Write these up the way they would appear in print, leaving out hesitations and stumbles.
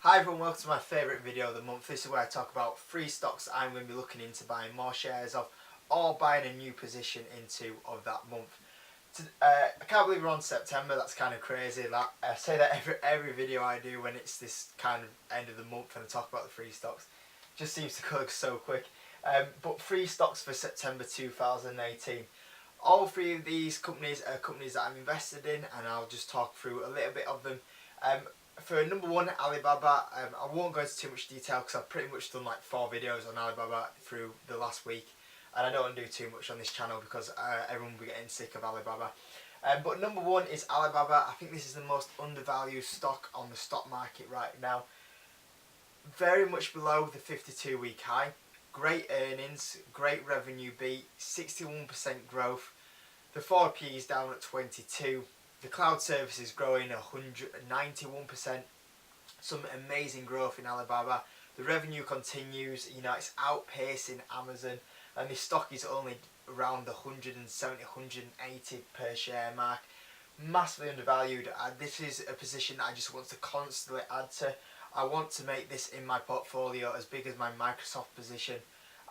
Hi everyone, welcome to my favourite video of the month. This is where I talk about 3 stocks I'm going to be looking into buying more shares of or buying a new position into of that month. I can't believe we're on September, that's kind of crazy. I say that every video I do when it's this kind of end of the month and I talk about the 3 stocks. It just seems to go so quick. But 3 stocks for September 2018. All 3 of these companies are companies that I'm invested in and I'll just talk through a little bit of them. For number 1, Alibaba, I won't go into too much detail because I've pretty much done like 4 videos on Alibaba through the last week, and I don't want to do too much on this channel because everyone will be getting sick of Alibaba. But number 1 is Alibaba. I think this is the most undervalued stock on the stock market right now. Very much below the 52-week high. Great earnings, great revenue beat, 61% growth. The forward PE is down at 22. The cloud service is growing 191%. Some amazing growth in Alibaba. The revenue continues, it's outpacing Amazon, and this stock is only around the 170, 180 per share mark. Massively undervalued. This is a position that I just want to constantly add to. I want to make this in my portfolio as big as my Microsoft position.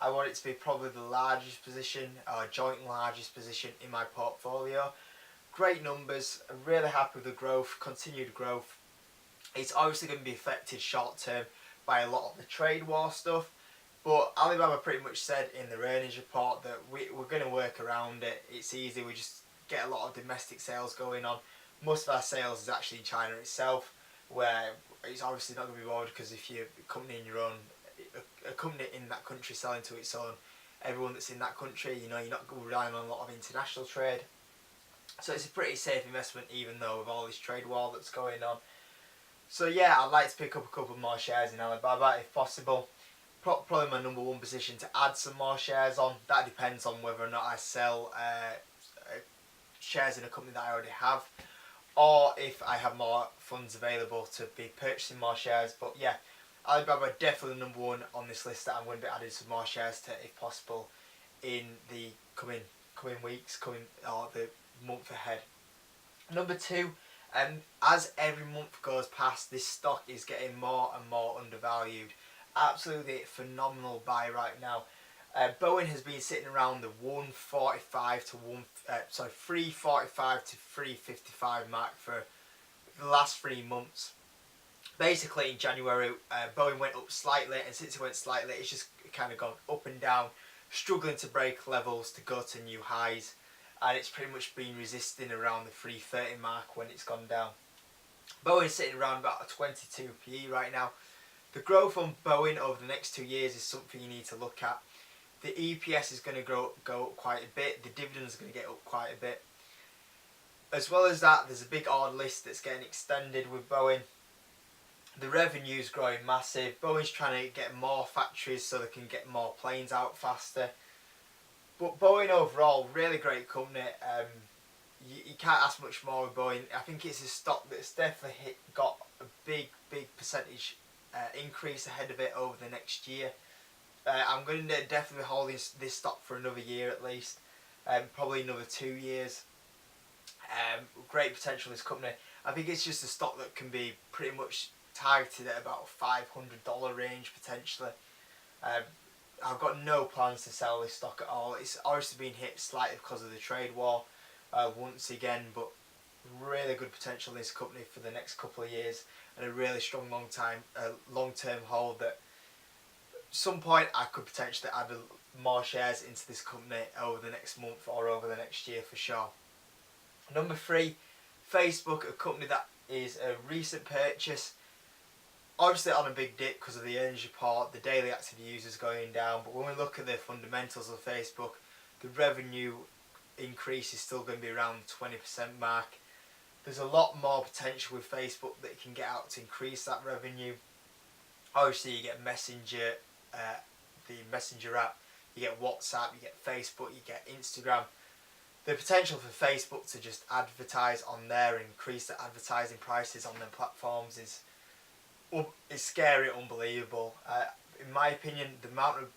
I want it to be probably the largest position, or joint largest position in my portfolio. Great numbers, really happy with the growth, continued growth. It's obviously going to be affected short term by a lot of the trade war stuff, but Alibaba pretty much said in their earnings report that we're going to work around it. It's easy, we just get a lot of domestic sales going on. Most of our sales is actually in China itself, where it's obviously not going to be bothered because if you're a company in your own, a company in that country selling to its own, everyone that's in that country, you're not relying on a lot of international trade. So it's a pretty safe investment even though with all this trade war that's going on. So yeah, I'd like to pick up a couple more shares in Alibaba if possible. Probably my number 1 position to add some more shares on. That depends on whether or not I sell shares in a company that I already have, or if I have more funds available to be purchasing more shares. But yeah, Alibaba definitely number 1 on this list that I'm going to be adding some more shares to if possible in the coming weeks, or the month ahead. Number 2, as every month goes past, this stock is getting more and more undervalued. Absolutely phenomenal buy right now. Boeing has been sitting around the 345 to 355 mark for the last 3 months. Basically in January, Boeing went up slightly, and since it went slightly, it's just kind of gone up and down, struggling to break levels to go to new highs, and it's pretty much been resisting around the 330 mark when it's gone down. Boeing's sitting around about a 22 PE right now. The growth on Boeing over the next 2 years is something you need to look at. The EPS is going to go up quite a bit. The dividends are going to get up quite a bit. As well as that, there's a big order list that's getting extended with Boeing. The revenue is growing massive. Boeing's trying to get more factories so they can get more planes out faster. But Boeing overall, really great company. You can't ask much more with Boeing. I think it's a stock that's definitely got a big percentage increase ahead of it over the next year. I'm going to definitely hold this stock for another year at least, probably another 2 years. Great potential this company. I think it's just a stock that can be pretty much targeted at about $500 range potentially. I've got no plans to sell this stock at all. It's obviously been hit slightly because of the trade war once again, but really good potential in this company for the next couple of years, and a really strong long-term hold that at some point I could potentially add more shares into this company over the next month or over the next year for sure. Number 3, Facebook, a company that is a recent purchase. Obviously on a big dip because of the earnings report, the daily active users going down, but when we look at the fundamentals of Facebook, the revenue increase is still going to be around the 20% mark. There's a lot more potential with Facebook that you can get out to increase that revenue. Obviously you get Messenger, the Messenger app, you get WhatsApp, you get Facebook, you get Instagram. The potential for Facebook to just advertise on there and increase the advertising prices on their platforms is scary, unbelievable. In my opinion, the amount of,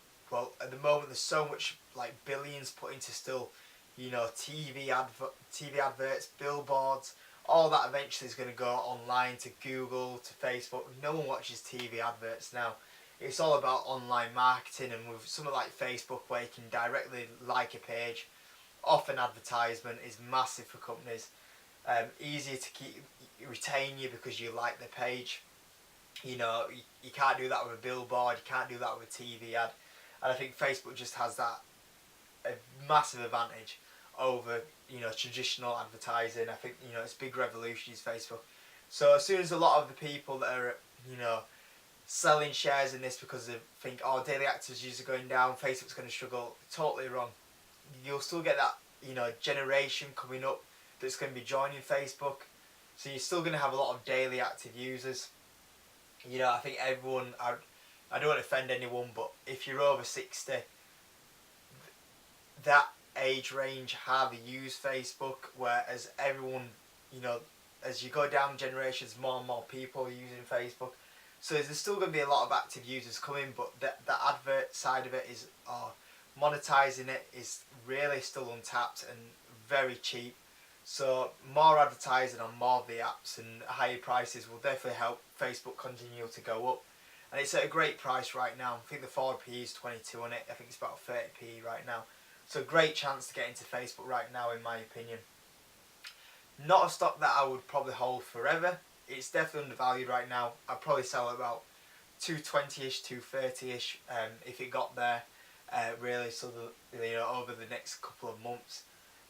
at the moment there's so much billions put into still, TV adverts, billboards, all that eventually is going to go online, to Google, to Facebook. No one watches TV adverts now. It's all about online marketing, and with something like Facebook where you can directly like a page, off an advertisement is massive for companies. Easier to keep retain you because you like the page. You can't do that with a billboard, you can't do that with a TV ad. And I think Facebook just has that a massive advantage over traditional advertising. I think it's a big revolution is Facebook. So as soon as a lot of the people that are selling shares in this because they think daily active users are going down, Facebook's going to struggle, totally wrong. You'll still get that generation coming up that's going to be joining Facebook. So you're still going to have a lot of daily active users. I think everyone, I don't want to offend anyone, but if you're over 60, that age range hardly use Facebook, whereas everyone, as you go down generations, more and more people are using Facebook. So there's still going to be a lot of active users coming, but the advert side of it is, monetizing it is really still untapped and very cheap. So more advertising on more of the apps and higher prices will definitely help Facebook continue to go up. And it's at a great price right now. I think the forward PE is 22 on it. I think it's about 30 PE right now. So a great chance to get into Facebook right now, in my opinion. Not a stock that I would probably hold forever. It's definitely undervalued right now. I'd probably sell it about 220-ish, 230-ish if it got there. Really, so over the next couple of months.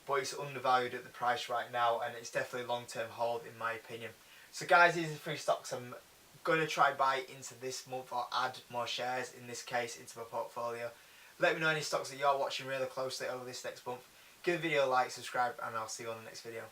But it's undervalued at the price right now, and it's definitely a long-term hold in my opinion. So guys, these are 3 stocks I'm going to try buy into this month, or add more shares in this case into my portfolio. Let me know any stocks that you're watching really closely over this next month. Give the video a like, subscribe, and I'll see you on the next video.